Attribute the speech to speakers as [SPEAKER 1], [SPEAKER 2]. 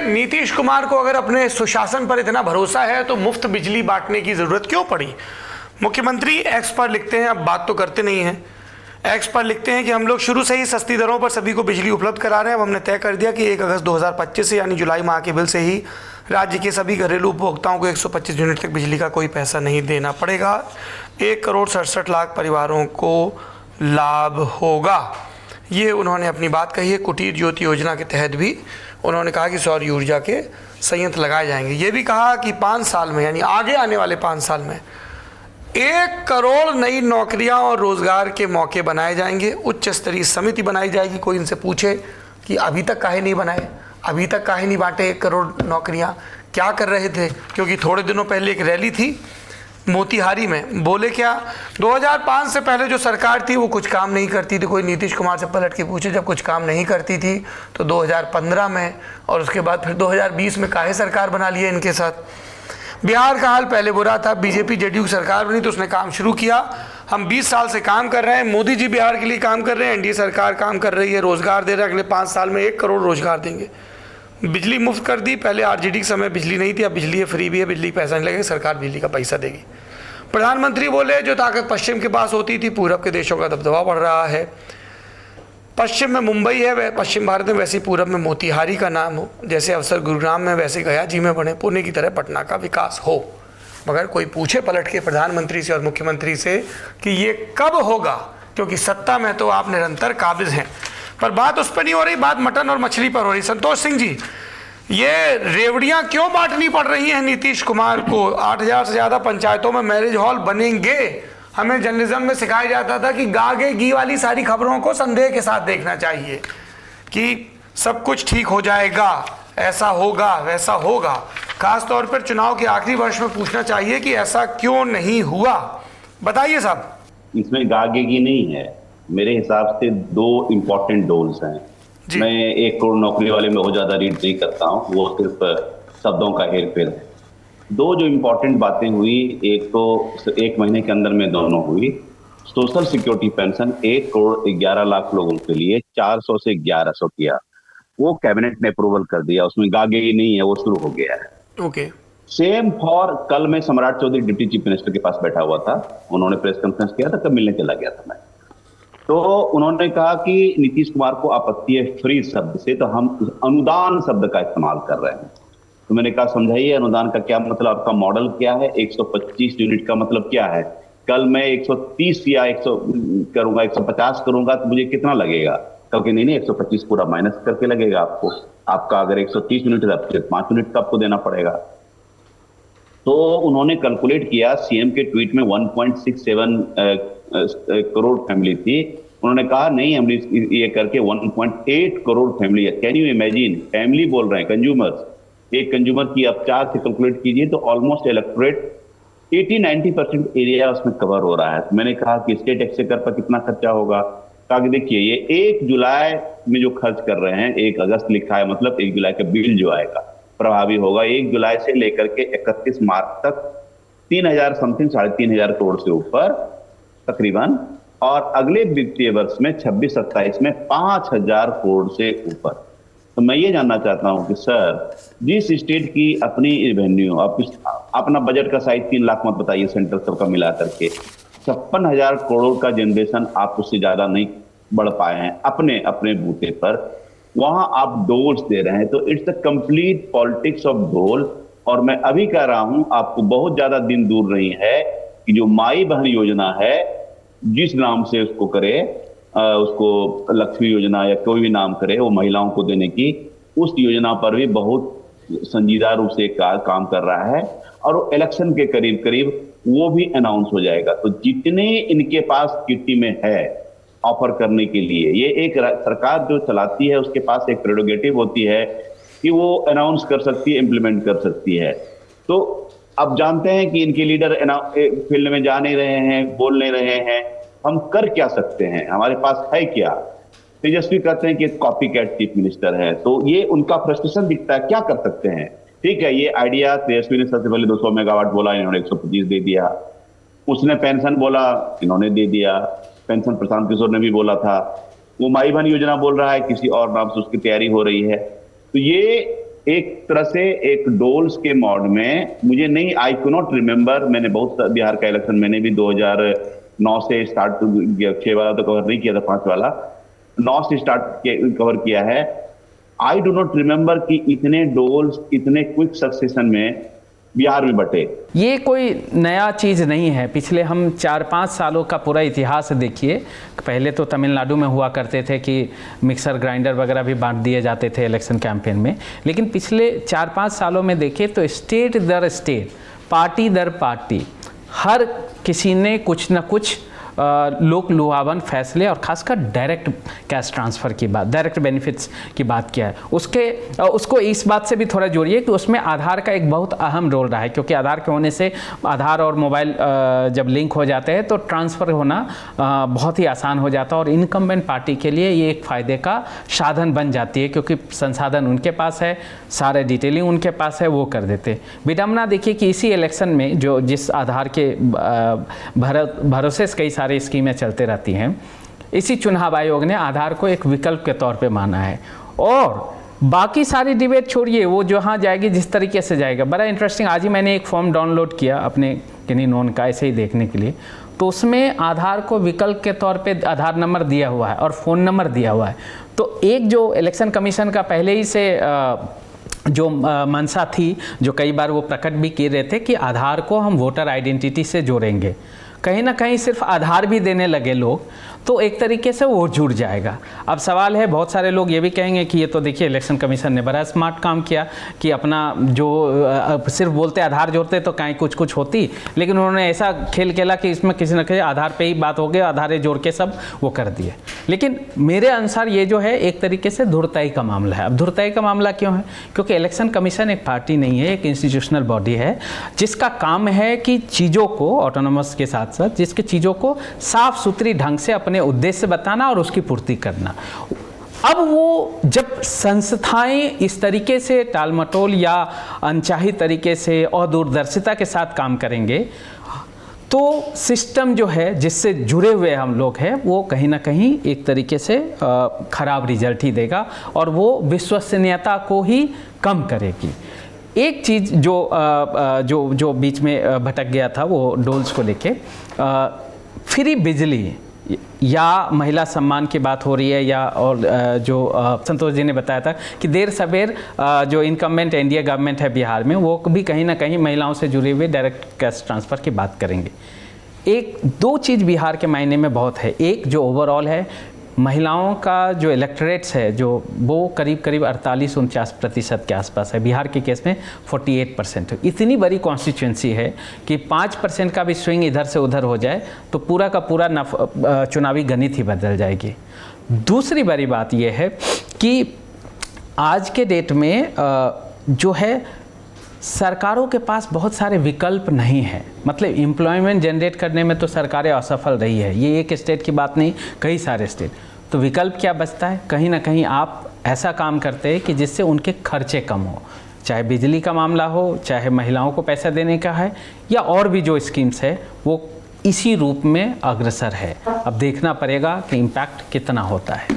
[SPEAKER 1] नीतीश कुमार को अगर अपने सुशासन पर इतना भरोसा है तो मुफ्त बिजली बांटने की जरूरत क्यों पड़ी? मुख्यमंत्री एक्स पर लिखते हैं, अब बात तो करते नहीं हैं, एक्स पर लिखते हैं कि हम लोग शुरू से ही सस्ती दरों पर सभी को बिजली उपलब्ध करा रहे हैं। अब हमने तय कर दिया कि 1 अगस्त 2025 से यानी जुलाई माह के बिल से ही राज्य के सभी घरेलू उपभोक्ताओं को 125 यूनिट तक बिजली का कोई पैसा नहीं देना पड़ेगा। 1,67,00,000 परिवारों को लाभ होगा। ये उन्होंने अपनी बात कही है। कुटीर ज्योति योजना के तहत भी उन्होंने कहा कि सौर ऊर्जा के संयंत्र लगाए जाएंगे। ये भी कहा कि 5 साल में यानी आगे आने वाले 5 साल में 1 करोड़ नई नौकरियां और रोजगार के मौके बनाए जाएंगे। उच्च स्तरीय समिति बनाई जाएगी। कोई इनसे पूछे कि अभी तक काहे नहीं बनाए, अभी तक काहे नहीं बांटे 1 करोड़ नौकरियां, क्या कर रहे थे? क्योंकि थोड़े दिनों पहले एक रैली थी मोतिहारी में, बोले क्या 2005 से पहले जो सरकार थी वो कुछ काम नहीं करती थी। कोई नीतीश कुमार से पलट के पूछे जब कुछ काम नहीं करती थी तो 2015 में और उसके बाद फिर 2020 में काहे सरकार बना लिया इनके साथ। बिहार का हाल पहले बुरा था, बीजेपी जेडीयू की सरकार बनी तो उसने काम शुरू किया। हम 20 साल से काम कर रहे हैं, मोदी जी बिहार के लिए काम कर रहे हैं, एनडीए सरकार काम कर रही है, रोजगार दे रहा है। अगले 5 साल में 1 करोड़ रोजगार देंगे। बिजली मुफ्त कर दी, पहले आरजेडी के समय बिजली नहीं थी, अब बिजली है, फ्री भी है, बिजली पैसा नहीं लगेगा, सरकार बिजली का पैसा देगी। प्रधानमंत्री बोले जो ताकत पश्चिम के पास होती थी, पूरब के देशों का दबदबा बढ़ रहा है। पश्चिम में मुंबई है, पश्चिम भारत में, वैसे पूरब में मोतिहारी का नाम हो, जैसे अवसर गुरुग्राम में वैसे गया जी में बने, पुणे की तरह पटना का विकास हो। मगर कोई पूछे पलट के प्रधानमंत्री से और मुख्यमंत्री से कि ये कब होगा, क्योंकि सत्ता में तो आप निरंतर काबिज हैं। पर बात उस पर नहीं हो रही, बात मटन और मछली पर हो रही। संतोष सिंह जी, ये रेवड़ियां क्यों बांटनी पड़ रही हैं नीतीश कुमार को? 8,000 से ज़्यादा पंचायतों में मैरिज हॉल बनेंगे। हमें जर्नलिज्म में सिखाया जाता था कि गागे घी वाली सारी खबरों को संदेह के साथ देखना चाहिए कि सब कुछ ठीक हो जाएगा, ऐसा होगा वैसा होगा। खास तौर पर चुनाव के आखिरी वर्ष में पूछना चाहिए कि ऐसा क्यों नहीं हुआ। बताइए साहब।
[SPEAKER 2] इसमें गागे घी नहीं है, मेरे हिसाब से 2 इंपॉर्टेंट डोल्स हैं। मैं 1 करोड़ नौकरी वाले में बहुत ज्यादा रीड नहीं करता हूँ, वो सिर्फ शब्दों का हेर फेर है। 2 जो इम्पोर्टेंट बातें हुई, एक तो 1 महीने के अंदर में दोनों हुई। Social security pension 1 crore 11 lakh लोगों के लिए 400 से 1100 किया, वो कैबिनेट ने अप्रूवल कर दिया, उसमें गागे ही नहीं है, वो शुरू हो गया है।
[SPEAKER 1] ओके।
[SPEAKER 2] सेम फॉर कल मैं सम्राट चौधरी डिप्टी चीफ मिनिस्टर के पास बैठा हुआ था, उन्होंने प्रेस कॉन्फ्रेंस किया था, तब मिलने चला गया था मैं। तो उन्होंने कहा कि नीतीश कुमार को आपत्ति है फ्री शब्द से, तो हम अनुदान शब्द का इस्तेमाल कर रहे हैं। तो मैंने कहा समझाइए अनुदान का क्या मतलब, आपका मॉडल क्या है, 125 यूनिट का मतलब क्या है? कल मैं 130 या 100 करूंगा, 150 करूंगा तो मुझे कितना लगेगा? क्योंकि नहीं 125 पूरा माइनस करके लगेगा आपको। आपका अगर 130 यूनिट है तो 5 यूनिट का आपको देना पड़ेगा। तो उन्होंने कैलकुलेट किया, सीएम के ट्वीट में 1.67 करोड़ फैमिली थी, उन्होंने कहा नहीं हम ये करके 1.8 करोड़ फैमिली है। कैन यू इमेजिन, फैमिली बोल रहे हैं, कंज्यूमर्स। एक कंज्यूमर की आप 4 से कैलकुलेट कीजिए तो ऑलमोस्ट इलेक्टोरेट 80-90% एरिया उसमें कवर हो रहा है। तो मैंने कहा कि स्टेट एक्सचेकर पर कितना खर्चा होगा, ताकि देखिए ये 1 जुलाई में जो खर्च कर रहे हैं, 1 अगस्त लिखा है, मतलब 1 जुलाई का बिल जो आएगा प्रभावी होगा 1 जुलाई से लेकर के 31 मार्च तक 3,000 समथिंग 3,500 करोड़ से ऊपर तकरीबन, और अगले वित्तीय वर्ष में 26-27 में 5,000 करोड़ से ऊपर। तो मैं ये जानना चाहता हूं कि सर, जिस स्टेट की अपनी रेवेन्यू, अपना बजट का साइज 3 लाख मत बताइए सेंट्रल सबका मिला करके, 56,000 करोड़ का जनरेशन आप उससे ज्यादा नहीं बढ़ पाए हैं अपने अपने बूते पर, वहां आप डोल्स दे रहे हैं। तो it's the complete politics of डोल। और मैं अभी कह रहा हूं, आपको बहुत ज्यादा दिन दूर नहीं है कि जो माई बहन योजना है, जिस नाम से उसको करे, उसको लक्ष्मी योजना या कोई भी नाम करे, वो महिलाओं को देने की, उस योजना पर भी बहुत संजीदा रूप से काम कर रहा है। और इलेक्शन के करीब करीब वो भी अनाउंस हो जाएगा। तो जितने इनके पास किट्टी में है ऑफर करने के लिए, ये एक सरकार जो चलाती है उसके पास एक प्रेरोगेटिव होती है कि वो अनाउंस कर सकती है, इंप्लीमेंट कर सकती है। तो अब जानते हैं कि इनके लीडर फील्ड में जा नहीं रहे हैं, बोल नहीं रहे हैं, हम कर क्या सकते हैं, हमारे पास है क्या? तेजस्वी कहते हैं कि कॉपी कैट चीफ मिनिस्टर है, तो ये उनका फ्रस्ट्रेशन दिखता है, क्या कर सकते हैं? ठीक है, ये आइडिया तेजस्वी ने सबसे पहले 200 मेगावाट बोला, इन्होंने 125 दे दिया। उसने पेंशन बोला, इन्होंने दे दिया। पेंशन प्रशांत किशोर ने भी बोला था। वो माई बहन योजना बोल रहा है, किसी और नाम से उसकी तैयारी हो रही है। तो ये एक तरह से एक डोल्स के मोड में, मुझे नहीं, आई कैन नॉट रिमेंबर, मैंने बहुत बिहार का इलेक्शन मैंने भी 2009 से स्टार्ट, 6 वाला तो कवर नहीं किया था, 5 वाला 9 से कवर किया है। आई डू नॉट रिमेंबर कि इतने डोल्स इतने क्विक सक्सेशन में बिहार में बटे।
[SPEAKER 3] ये कोई नया चीज़ नहीं है, पिछले हम 4-5 सालों का पूरा इतिहास देखिए। पहले तो तमिलनाडु में हुआ करते थे कि मिक्सर ग्राइंडर वगैरह भी बांट दिए जाते थे इलेक्शन कैंपेन में, लेकिन पिछले 4-5 सालों में देखें तो स्टेट दर स्टेट, पार्टी दर पार्टी, हर किसी ने कुछ न कुछ लोक लुभावन फैसले और खासकर डायरेक्ट कैश ट्रांसफ़र की बात, डायरेक्ट बेनिफिट्स की बात किया है। उसको इस बात से भी थोड़ा जोड़िए कि उसमें आधार का एक बहुत अहम रोल रहा है, क्योंकि आधार के होने से आधार और मोबाइल जब लिंक हो जाते हैं तो ट्रांसफ़र होना बहुत ही आसान हो जाता है और इनकम्बेंट पार्टी के लिए ये एक फ़ायदे का साधन बन जाती है, क्योंकि संसाधन उनके पास है, सारे डिटेलिंग उनके पास है, वो कर देते। विडम्बना देखिए कि इसी इलेक्शन में जो जिस आधार के भरोसे से कई सारी स्कीमें चलते रहती हैं, इसी चुनाव आयोग ने आधार को एक विकल्प के तौर पे माना है। और बाकी सारी डिबेट छोड़िए, वो जहाँ जाएगी जिस तरीके से जाएगा। बड़ा इंटरेस्टिंग, आज ही मैंने एक फॉर्म डाउनलोड किया अपने किन्हीं नोन का ऐसे ही देखने के लिए, तो उसमें आधार को विकल्प के तौर पे आधार नंबर दिया हुआ है और फ़ोन नंबर दिया हुआ है। तो एक जो इलेक्शन कमीशन का पहले ही से जो मंशा थी, जो कई बार वो प्रकट भी किए रहे थे कि आधार को हम वोटर आइडेंटिटी से जोड़ेंगे, कहीं ना कहीं सिर्फ आधार भी देने लगे लोग तो एक तरीके से वो जुड़ जाएगा। अब सवाल है, बहुत सारे लोग ये भी कहेंगे कि ये तो देखिए इलेक्शन कमीशन ने बड़ा स्मार्ट काम किया कि अपना जो सिर्फ बोलते आधार जोड़ते तो कहीं कुछ कुछ होती, लेकिन उन्होंने ऐसा खेल खेला कि इसमें किसी न किसी आधार पे ही बात हो गया, आधार जोड़ के सब वो कर दिए। लेकिन मेरे अनुसार ये जो है एक तरीके से धुरताई का मामला है। अब धुरताई का मामला क्यों है? क्योंकि इलेक्शन कमीशन एक पार्टी नहीं है, एक इंस्टीट्यूशनल बॉडी है जिसका काम है कि चीज़ों को, ऑटोनोमस के साथ साथ जिसके चीज़ों को साफ सुथरी ढंग से अपने उद्देश्य बताना और उसकी पूर्ति करना। अब वो जब संस्थाएं इस तरीके से टालमटोल या अनचाही तरीके से और दूरदर्शिता के साथ काम करेंगे तो सिस्टम जो है जिससे जुड़े हुए हम लोग हैं वो कहीं ना कहीं एक तरीके से खराब रिजल्ट ही देगा और वो विश्वसनीयता को ही कम करेगी। एक चीज़ जो बीच में भटक गया था वो डोल्स को लेके, फ्री बिजली या महिला सम्मान की बात हो रही है, या और जो संतोष जी ने बताया था कि देर सवेर जो इनकम्बेंट एनडीए गवर्नमेंट है बिहार में वो भी कहीं ना कहीं महिलाओं से जुड़े हुए डायरेक्ट कैश ट्रांसफ़र की बात करेंगे। एक दो चीज़ बिहार के मायने में बहुत है। एक जो ओवरऑल है, महिलाओं का जो इलेक्टोरेट्स है जो वो करीब 48-49% के आसपास है। बिहार के केस में 48%। इतनी बड़ी कॉन्स्टिट्यूंसी है कि 5% का भी स्विंग इधर से उधर हो जाए तो पूरा का पूरा चुनावी गणित ही बदल जाएगी। दूसरी बड़ी बात यह है कि आज के डेट में जो है सरकारों के पास बहुत सारे विकल्प नहीं है। मतलब एम्प्लॉयमेंट जनरेट करने में तो सरकारें असफल रही है, ये एक स्टेट की बात नहीं, कई सारे स्टेट। तो विकल्प क्या बचता है? कहीं ना कहीं आप ऐसा काम करते हैं कि जिससे उनके खर्चे कम हो, चाहे बिजली का मामला हो, चाहे महिलाओं को पैसा देने का है, या और भी जो स्कीम्स है वो इसी रूप में अग्रसर है। अब देखना पड़ेगा कि इम्पैक्ट कितना होता है।